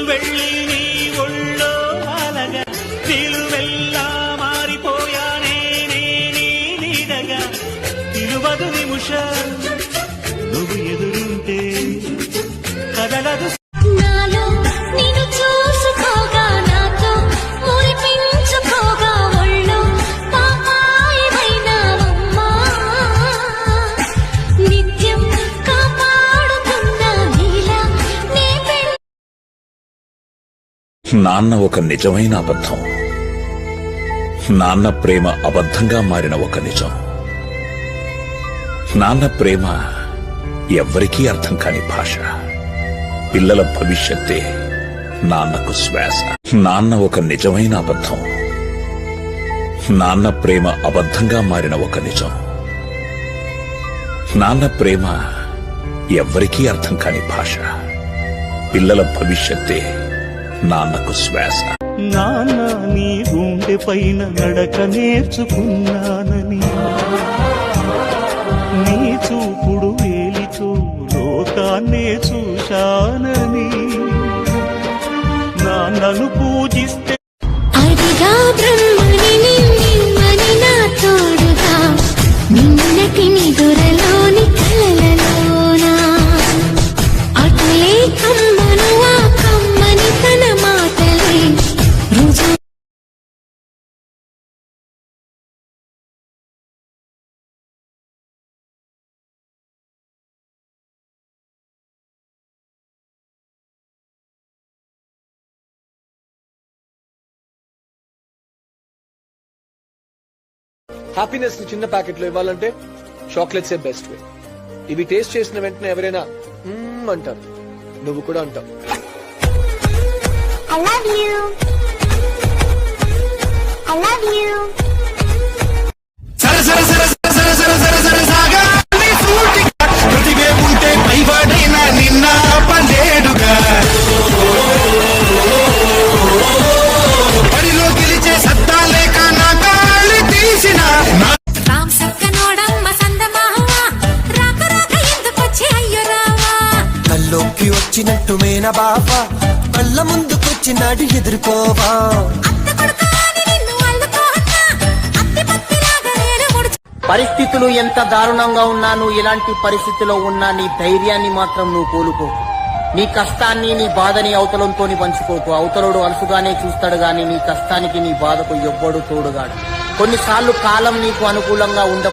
వెళ్ళి నీ ఒళ్ళో అలగా నిలువెల్లా మారిపోయానే నీ నీడగా నిలువదు నిమిషం నువ్వు ఎదురుంటే కదలదు నాన్న ఒక నిజమైన అబద్ధం, నాన్న ప్రేమ అబద్ధంగా మారిన ఒక నిజం. నాన్న ప్రేమ ఎవ్వరికీ అర్థం కాని భాష. పిల్లల భవిష్యత్తే నాన్నకు శ్వాస. నాన్న ఒక నిజమైన అబద్ధం, నాన్న ప్రేమ అబద్ధంగా మారిన ఒక నిజం. నాన్న ప్రేమ ఎవ్వరికీ అర్థం కాని భాష. పిల్లల భవిష్యత్తే నాన్నకు శ్వాస. నాన్న నీ గుండె పైన నడక నేర్చుకున్నానని, నీ చూపుడు వేలితో లోకాన్నే చూశానని, నాన్నను పూజిస్తే అడిగా బ్రహ్మని నిమ్మని నా తోడుగా నిన్నటి నిదురలోని కలలలోనా అటులే కమ్మను ఆ కమ్మని తన మాటలే రోజు. హ్యాపీనెస్ ని చిన్న ప్యాకెట్ లో ఇవ్వాలంటే చాక్లెట్స్ ఏ బెస్ట్ వే. ఇవి టేస్ట్ చేసిన వెంటనే ఎవరైనా అంటారు, నువ్వు కూడా అంటావు. I love you. I love you. కల్లోకి వచ్చినట్టు మేన బాబా కళ్ళ ముందుకొచ్చినాడు ఎదుర్కోవా. పరిస్థితులు ఎంత దారుణంగా ఉన్నా, నువ్వు ఇలాంటి పరిస్థితిలో ఉన్నా నీ ధైర్యాన్ని మాత్రం నువ్వు కోలుకో. నీ కష్టాన్ని నీ బాధని అవతలంతోని పంచుకోకు. అవతలుడు అలసుగానే చూస్తాడు గాని నీ కష్టానికి నీ బాధకు ఎవ్వడు తోడుగాడు. కొన్నిసార్లు కాలం నీకు అనుకూలంగా ఉండ